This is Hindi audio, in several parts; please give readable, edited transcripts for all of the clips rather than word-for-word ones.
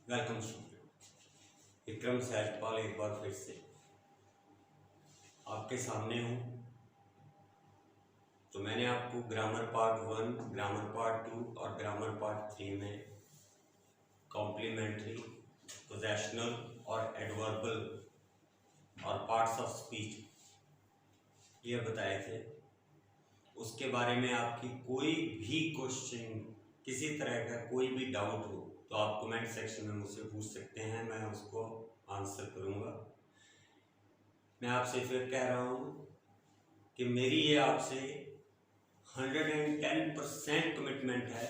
Welcome student. विक्रम सैजपाल एक बार फिर से आपके सामने हूँ। तो मैंने आपको ग्रामर पार्ट 1, ग्रामर पार्ट 2 और ग्रामर पार्ट 3 में कॉम्प्लीमेंट्री, पोजेशनल और एडवर्बल और पार्ट्स ऑफ स्पीच ये बताए थे। उसके बारे में आपकी कोई भी क्वेश्चन, किसी तरह का कोई भी डाउट हो तो आप कमेंट सेक्शन में मुझसे पूछ सकते हैं, मैं उसको आंसर करूंगा। मैं आपसे फिर कह रहा हूँ कि मेरी ये आपसे 110% कमिटमेंट है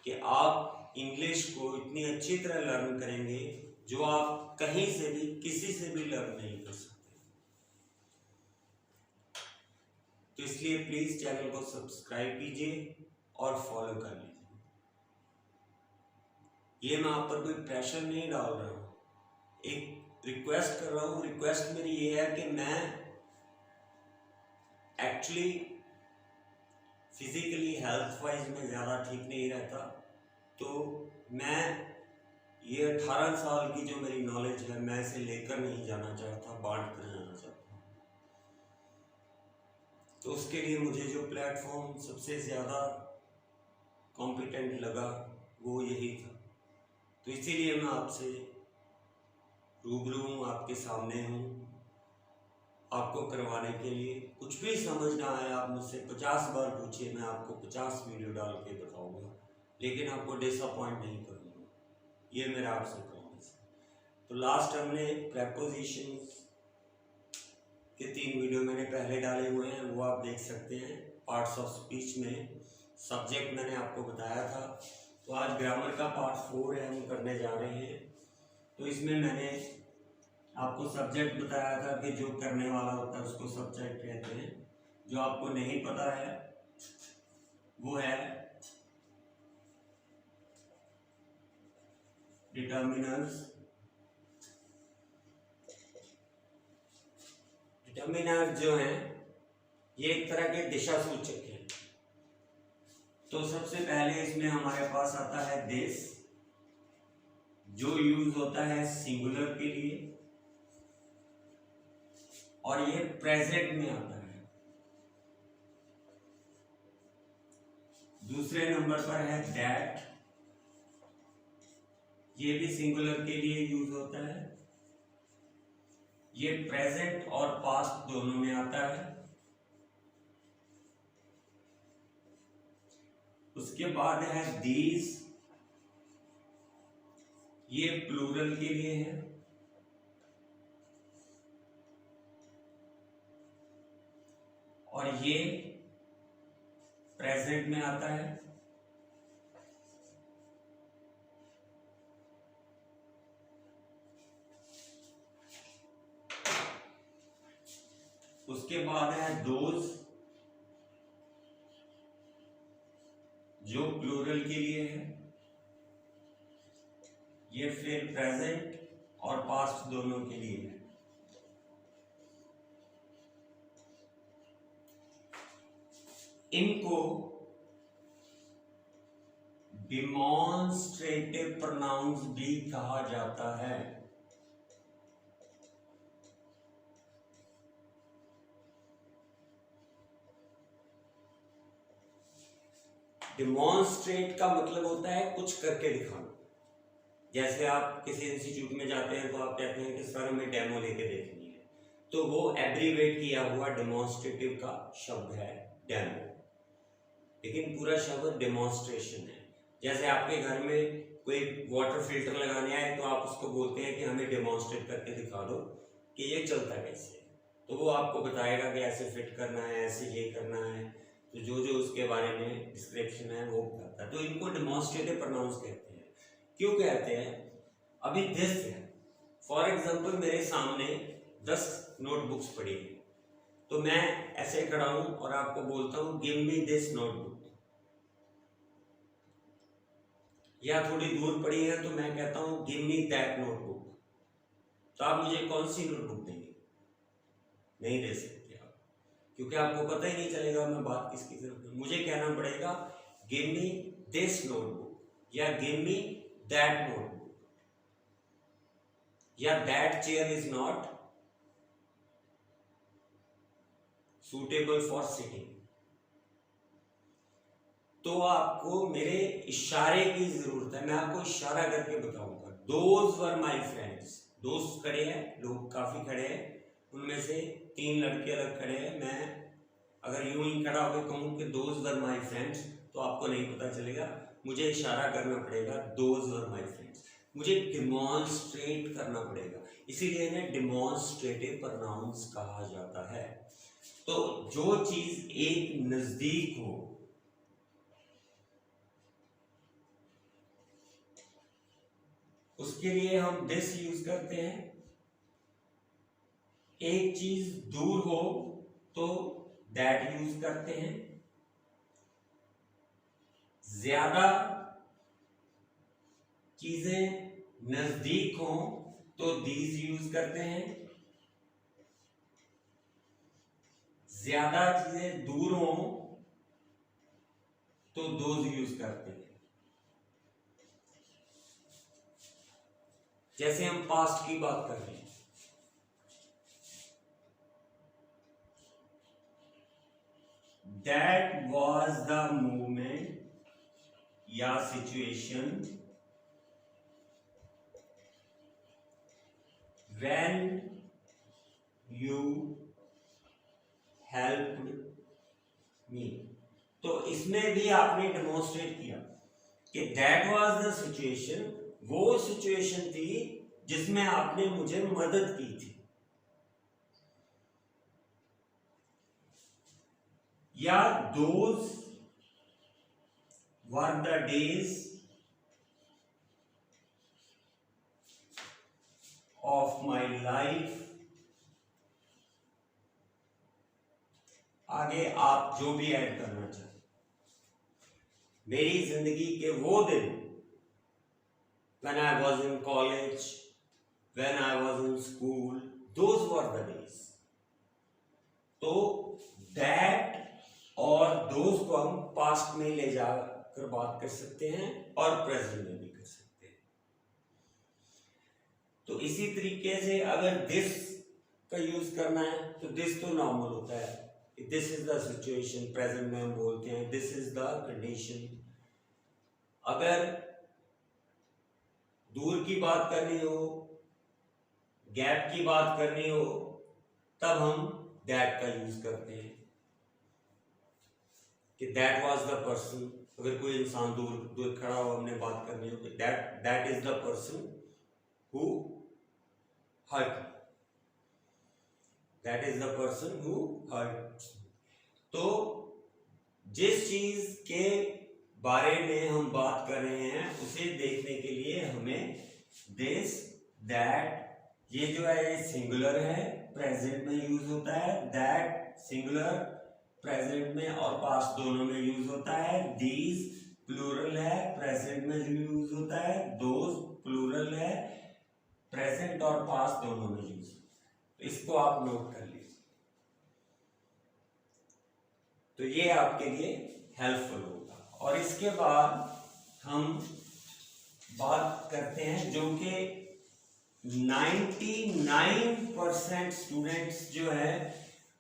कि आप इंग्लिश को इतनी अच्छी तरह लर्न करेंगे जो आप कहीं से भी किसी से भी लर्न नहीं कर सकते। तो इसलिए प्लीज चैनल को सब्सक्राइब कीजिए और फॉलो कर लीजिए। ये मैं आप पर कोई प्रेशर नहीं डाल रहा हूँ, एक रिक्वेस्ट कर रहा हूँ। रिक्वेस्ट मेरी ये है कि मैं एक्चुअली फिजिकली हेल्थ वाइज में ज़्यादा ठीक नहीं रहता, तो मैं ये 18 साल की जो मेरी नॉलेज है मैं इसे लेकर नहीं जाना चाहता, बांट कर जाना चाहता हूँ। तो उसके लिए मुझे जो प्लेटफॉर्म सबसे ज़्यादा कॉम्पिटेंट लगा वो यही था। तो इसीलिए मैं आपसे रूबरू हूँ, आपके सामने हूँ, आपको करवाने के लिए। कुछ भी समझ ना आए आप मुझसे 50 बार पूछिए, मैं आपको 50 वीडियो डाल के बताऊंगा, लेकिन आपको डिसअपॉइंट नहीं करूँगा, ये मेरा आपसे प्रॉमिस है। तो लास्ट हमने प्रेपोजिशंस के 3 वीडियो मैंने पहले डाले हुए हैं, वो आप देख सकते हैं। पार्ट्स ऑफ स्पीच में सब्जेक्ट मैंने आपको बताया था। तो आज ग्रामर का पार्ट 4 है, हम करने जा रहे हैं। तो इसमें मैंने आपको सब्जेक्ट बताया था कि जो करने वाला होता है उसको सब्जेक्ट कहते हैं। जो आपको नहीं पता है वो है डिटर्मिनर्स। डिटर्मिनर्स जो हैं ये एक तरह के दिशा सूचक हैं। तो सबसे पहले इसमें हमारे पास आता है दिस, जो यूज होता है सिंगुलर के लिए, और ये प्रेजेंट में आता है। दूसरे नंबर पर है दैट, ये भी सिंगुलर के लिए यूज होता है। ये प्रेजेंट और पास्ट दोनों में आता है। उसके बाद है दीज, ये प्लूरल के लिए है। और ये प्रेजेंट में आता है। उसके बाद है दोज, जो प्लूरल के लिए है। ये फिर प्रेजेंट और पास्ट दोनों के लिए है। इनको डिमॉन्स्ट्रेटिव प्रोनाउंस भी कहा जाता है। डिमॉन्स्ट्रेट का मतलब होता है कुछ करके दिखाना। जैसे आप किसी इंस्टीट्यूट में जाते हैं तो आप कहते हैं कि सर हमें डेमो लेके देखनी है, तो वो एब्रीवेट किया हुआ डेमोन्स्ट्रेटिव का शब्द है डेमो, लेकिन पूरा शब्द डेमोन्स्ट्रेशन है। जैसे आपके घर में कोई वाटर फिल्टर लगाने आए तो आप उसको बोलते हैं कि हमें डेमोन्स्ट्रेट करके दिखा दो कि ये चलता कैसे है, तो वो आपको बताएगा कि ऐसे फिट करना है, ऐसे ये करना है, तो जो जो उसके बारे में डिस्क्रिप्शन है वो बताता है। तो इनको डेमोन्स्ट्रेटिव प्रोनाउंस कहते हैं। क्यों कहते हैं? अभी दिस है, फॉर एग्जाम्पल मेरे सामने 10 नोटबुक्स पड़ी है, तो मैं ऐसे खड़ा हूं और आपको बोलता हूं गिव मी दिस नोटबुक, या थोड़ी दूर पड़ी है तो मैं कहता हूं गिव मी दैट नोटबुक, तो आप मुझे कौन सी नोटबुक देंगे? नहीं दे सकते आप, क्योंकि आपको पता ही नहीं चलेगा मैं बात किसकी तरफ। मुझे कहना पड़ेगा गिव मी दिस नोटबुक या गिव मी दैट नोटबुक। या that chair is not suitable for sitting, तो आपको मेरे इशारे की जरूरत है, मैं आपको इशारा करके बताऊंगा। दोज वर माई फ्रेंड्स, दोस्त खड़े हैं, लोग काफी खड़े हैं, उनमें से 3 लड़के अलग खड़े हैं। मैं अगर यूं ही खड़ा होकर कहूं कि दोज वर माई फ्रेंड्स, तो आपको नहीं पता चलेगा, मुझे इशारा करना पड़ेगा, दोज वर माई फ्रेंड्स, मुझे डिमॉन्स्ट्रेट करना पड़ेगा, इसीलिए इन्हें डिमॉन्स्ट्रेटिव प्रोनाउंस कहा जाता है। तो जो चीज एक नजदीक हो, उसके लिए हम दिस यूज करते हैं। एक चीज दूर हो तो दैट यूज करते हैं। ज्यादा चीजें नजदीक हो तो दीज यूज करते हैं। ज्यादा चीजें दूर हो तो दोज यूज करते हैं। जैसे हम पास्ट की बात कर रहे हैं, दैट वॉज द मूवमेंट या situation when you helped me. तो इसमें भी आपने डेमोन्स्ट्रेट किया कि दैट वॉज द सिचुएशन, वो सिचुएशन थी जिसमें आपने मुझे मदद की थी। या those were the days of my life. आगे आप जो भी ऐड करना चाहें, मेरी जिंदगी के वो दिन, when I was in college, when I was in school, those were the days। तो that और those को हम पास्ट में ले जाकर बात कर सकते हैं और प्रेजेंट में भी कर सकते हैं। तो इसी तरीके से अगर दिस का यूज करना है तो दिस तो नॉर्मल होता है, this is the situation, present में हम बोलते हैं दिस इज द कंडीशन। अगर दूर की बात करनी हो, गैप की बात करनी हो, तब हम दैट का यूज करते हैं कि दैट वाज द पर्सन। अगर कोई इंसान दूर दूर खड़ा हो, हमने बात करनी हो कि that is the person who hurt, that is the person who hurt. तो जिस चीज के बारे में हम बात कर रहे हैं उसे देखने के लिए हमें दिस, दैट, ये जो है ये सिंगुलर है, प्रेजेंट में यूज होता है। दैट सिंगुलर प्रेजेंट में और पास्ट दोनों में यूज होता है। दीज प्लूरल है, प्रेजेंट में यूज होता है। दोज प्लूरल है, प्रेजेंट और पास्ट दोनों में यूज होता है। तो इसको आप नोट कर लीजिए, तो ये आपके लिए हेल्पफुल होगा। और इसके बाद हम बात करते हैं जो कि 99% स्टूडेंट्स जो है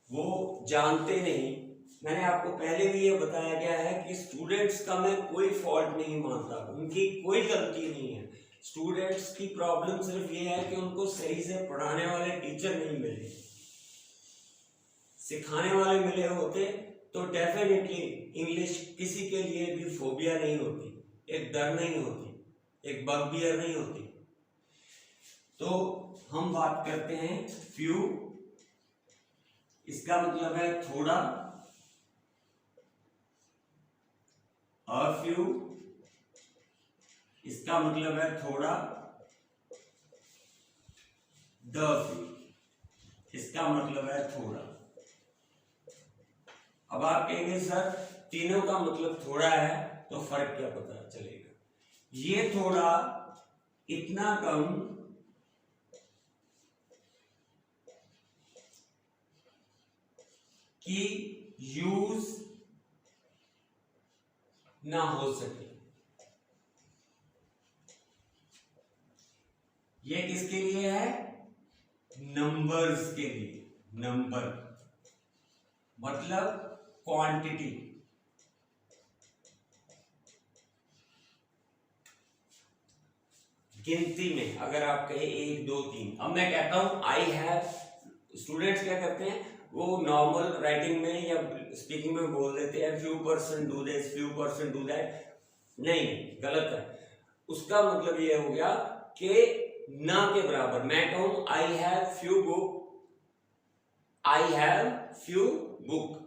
वो जानते नहीं। मैंने आपको पहले भी ये बताया गया है कि स्टूडेंट्स का मैं कोई फॉल्ट नहीं मानता, उनकी कोई गलती नहीं है। स्टूडेंट्स की प्रॉब्लम सिर्फ ये है कि उनको सही से पढ़ाने वाले टीचर नहीं मिले। सिखाने वाले मिले होते तो डेफिनेटली इंग्लिश किसी के लिए भी फोबिया नहीं होती, एक डर नहीं होती, एक बगबियर नहीं होती। तो हम बात करते हैं फ्यू, इसका मतलब है थोड़ा। अ फ्यू, इसका मतलब है थोड़ा। द फ्यू, इसका मतलब है थोड़ा। अब आप कहेंगे सर तीनों का मतलब थोड़ा है तो फर्क क्या पता चलेगा? ये थोड़ा इतना कम कि यूज ना हो सके। ये किसके लिए है? नंबर्स के लिए। नंबर मतलब क्वांटिटी। गिनती में अगर आप कहे 1 2 3, अब मैं कहता हूं आई हैव, स्टूडेंट्स क्या करते हैं वो नॉर्मल राइटिंग में या स्पीकिंग में बोल देते हैं few person do this, few person do that. नहीं, गलत है। उसका मतलब ये हो गया कि ना के बराबर। मैं कहूं I have few book, I have few book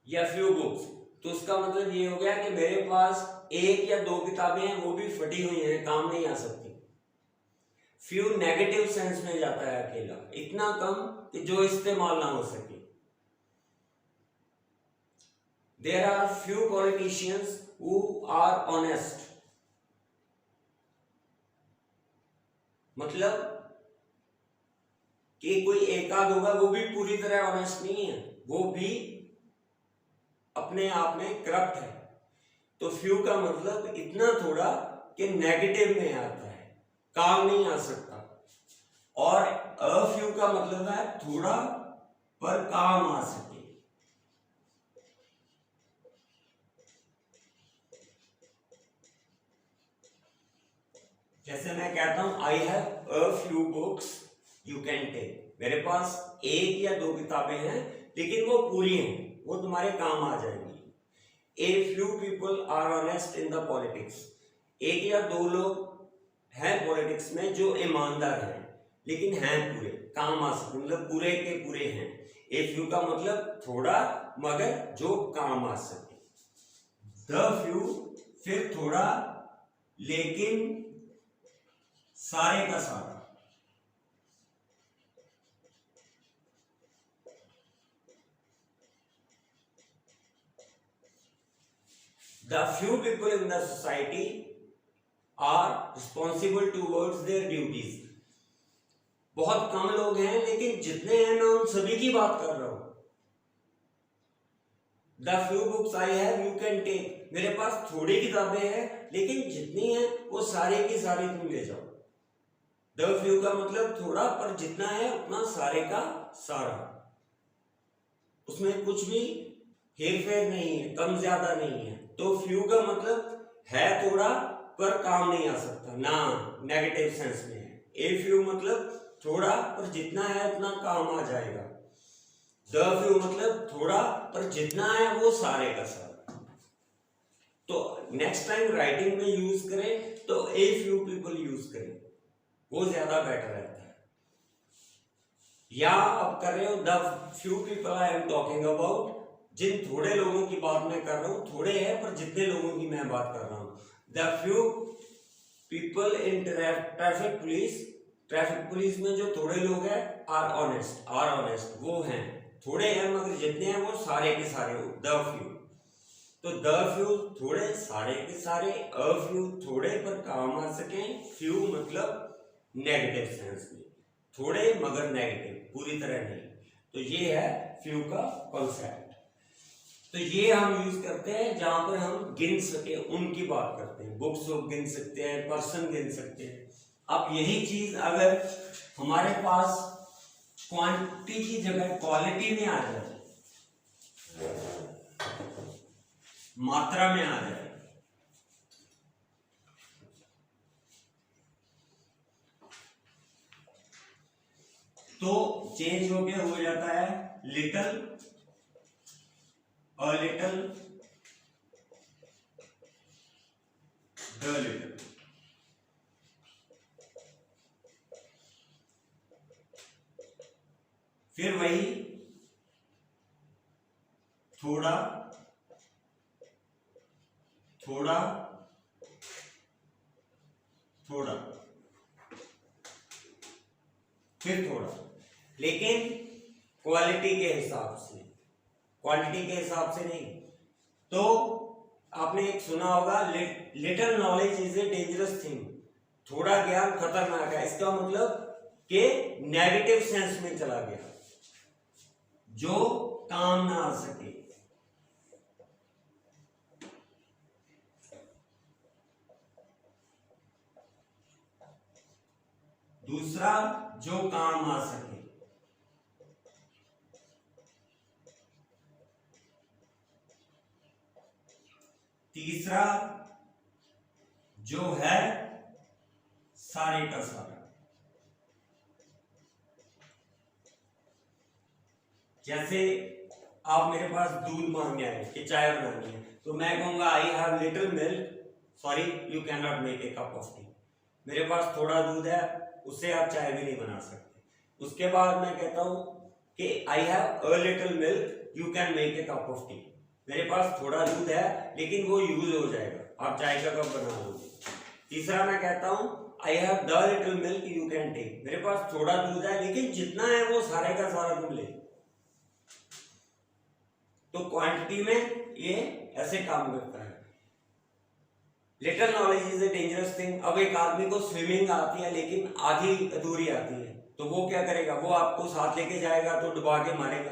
या फ्यू बुक्स, तो उसका मतलब ये हो गया कि मेरे पास 1 या 2 किताबें हैं, वो भी फटी हुई हैं, काम नहीं आ सकती। फ्यू नेगेटिव सेंस में जाता है अकेला, इतना कम कि जो इस्तेमाल ना हो सके। There are few politicians who are honest, मतलब कि कोई एक आध होगा वो भी पूरी तरह ऑनेस्ट नहीं है, वो भी अपने आप में करप्ट है। तो फ्यू का मतलब इतना थोड़ा कि नेगेटिव में आता है, काम नहीं आ सकता। और अफ्यू का मतलब है थोड़ा पर काम आ सके। जैसे मैं कहता हूं I have a few books you can take, मेरे पास 1 या 2 किताबें हैं लेकिन वो पूरी हैं, वो तुम्हारे काम आ जाएंगी। A few people are honest in the politics, 1 या 2 लोग हैं पॉलिटिक्स में जो ईमानदार हैं लेकिन हैं पूरे, काम आ सकते, मतलब पूरे के पूरे हैं। ए फ्यू का मतलब थोड़ा मगर जो काम आ सके। द फ्यू फिर थोड़ा लेकिन सारे का सारा। The few people in the society are responsible towards their duties. बहुत कम लोग हैं लेकिन जितने हैं मैं उन सभी की बात कर रहा हूं। The few books I have you can take, मेरे पास थोड़ी किताबें हैं लेकिन जितनी हैं वो सारे की सारी तुम ले जाओ। The few का मतलब थोड़ा, पर जितना है उतना सारे का सारा, उसमें कुछ भी हेर फेर नहीं है, कम ज्यादा नहीं है। तो फ्यू का मतलब है थोड़ा पर काम नहीं आ सकता, ना नेगेटिव सेंस में है। ए फ्यू मतलब थोड़ा पर जितना है उतना काम आ जाएगा। द फ्यू मतलब थोड़ा पर जितना है वो सारे का सारा। तो नेक्स्ट टाइम राइटिंग में यूज करें तो ए फ्यू पीपल यूज करें, वो ज्यादा बेटर रहता है। या आप कर रहे हो the few people I am talking about, जिन थोड़े लोगों की बात मैं कर रहा हूं, थोड़े हैं पर जितने लोगों की मैं बात कर रहा हूं। The few people in traffic police, traffic police में जो थोड़े लोग हैं आर ऑनेस्ट, वो हैं, थोड़े हैं मगर जितने हैं वो सारे के सारे हो। द फ्यू, तो द फ्यू थोड़े सारे के सारे, अ फ्यू थोड़े पर काम आ सके, फ्यू मतलब नेगेटिव सेंस में, थोड़े मगर नेगेटिव, पूरी तरह नहीं। तो ये है फ्यू का कॉन्सेप्ट। तो ये हम यूज करते हैं जहां पर हम गिन सके, उनकी बात करते हैं। बुक्स गिन सकते हैं, पर्सन गिन सकते हैं। अब यही चीज अगर हमारे पास क्वांटिटी की जगह क्वालिटी में आ जाए, मात्रा में आ जाए, तो चेंज हो जाता है little, a little, the little. फिर वही थोड़ा, थोड़ा, थोड़ा, फिर थोड़ा, लेकिन क्वालिटी के हिसाब से, क्वांटिटी के हिसाब से नहीं। तो आपने एक सुना होगा little knowledge is a dangerous thing, थोड़ा ज्ञान खतरनाक है। इसका मतलब कि नेगेटिव सेंस में चला गया, जो काम ना आ सके। दूसरा जो काम आ सके। तीसरा जो है सारे का सारा। जैसे आप मेरे पास दूध मांगने आए कि चाय बनानी है, तो मैं कहूंगा I have little milk, sorry you can not make a cup of T. मेरे पास थोड़ा दूध है, उससे आप चाय भी नहीं बना सकते। उसके बाद मैं कहता हूं कि आई have a little milk, you can make a cup of T. मेरे पास थोड़ा दूध है लेकिन वो यूज हो जाएगा, आप चाय का कप बना लोगे। तीसरा मैं कहता हूं I have the little milk, you can take. मेरे पास थोड़ा दूध है लेकिन जितना है वो सारे का सारा तुम ले। तो क्वांटिटी में ये ऐसे काम करता है। Little knowledge is a dangerous thing. अब एक आदमी को स्विमिंग आती है लेकिन आधी अधूरी आती है, तो वो क्या करेगा, वो आपको साथ लेके जाएगा तो डुबा के मारेगा,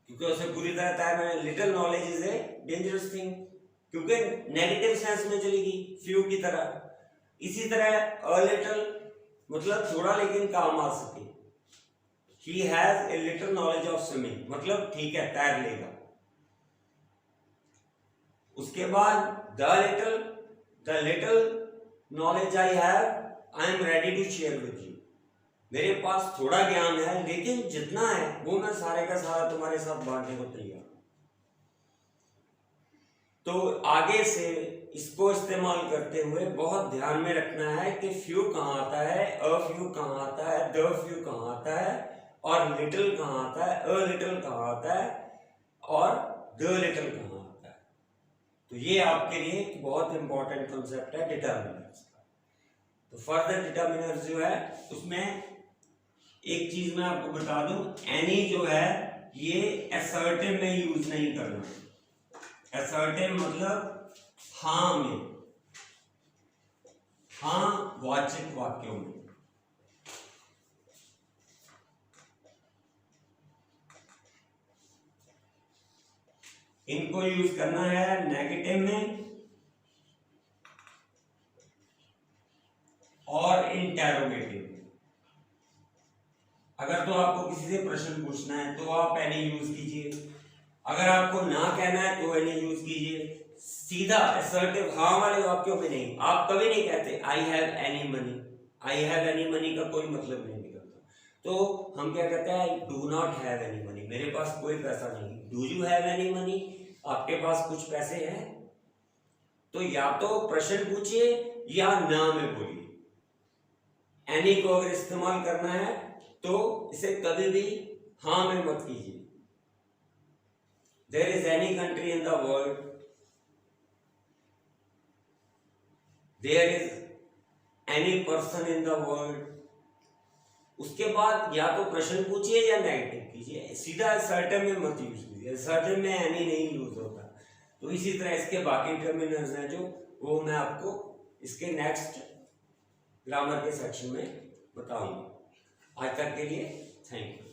क्योंकि उसे पूरी तरह तैरना है। Little knowledge is a dangerous thing, क्योंकि नेगेटिव सेंस में चलेगी, फ्यू की तरह। इसी तरह अ लिटिल मतलब थोड़ा लेकिन काम आ सके। He has a little knowledge of swimming, मतलब ठीक है तैर लेगा। उसके बाद the little knowledge I have, I am ready to share with you। मेरे पास थोड़ा ज्ञान है लेकिन जितना है वो मैं सारे का सारा तुम्हारे साथ बांटने को तैयार। तो आगे से इसको इस्तेमाल करते हुए बहुत ध्यान में रखना है कि फ्यू कहाँ आता है, अ फ्यू कहाँ आता है, द फ्यू कहाँ आता है, और लिटिल कहाँ आता है, अ लिटिल कहाँ आता है, और द लिटिल कहाँ आता है। तो ये आपके लिए एक बहुत इंपॉर्टेंट कॉन्सेप्ट है डिटर्मिनर्स का। तो फर्दर डिटर्मिनर्स जो है उसमें एक चीज मैं आपको बता दूं, एनी जो है ये असर्टिव में यूज नहीं करना। असर्टिव मतलब हाँ में, हाँ वाचिक वाक्यों में। इनको यूज करना है नेगेटिव में और इंटेरोगेटिव में। अगर तो आपको किसी से प्रश्न पूछना है तो आप एनी यूज कीजिए, अगर आपको ना कहना है तो एनी यूज कीजिए। सीधा असर्टिव हाँ वाले वाक्यों में नहीं। आप कभी नहीं कहते I have any money. I have any money का कोई मतलब नहीं निकलता। तो हम क्या कहते हैं, I do not have any money, मेरे पास कोई पैसा नहीं। Do you have any money, आपके पास कुछ पैसे हैं? तो या तो प्रश्न पूछिए या ना में बोलिए। एनी को अगर इस्तेमाल करना है तो इसे कभी भी हाँ में मत कीजिए। There is any country in the world, there is any person in the world. उसके बाद या तो प्रश्न पूछिए या नेगेटिव कीजिए, सीधा असर्टिव में मत यूज कीजिए। असर्टिव में एनी नहीं यूज होता। तो इसी तरह इसके बाकी टर्मिनल्स हैं जो वो मैं आपको इसके नेक्स्ट ग्रामर के सेक्शन में बताऊंगा। आज तक के लिए थैंक यू।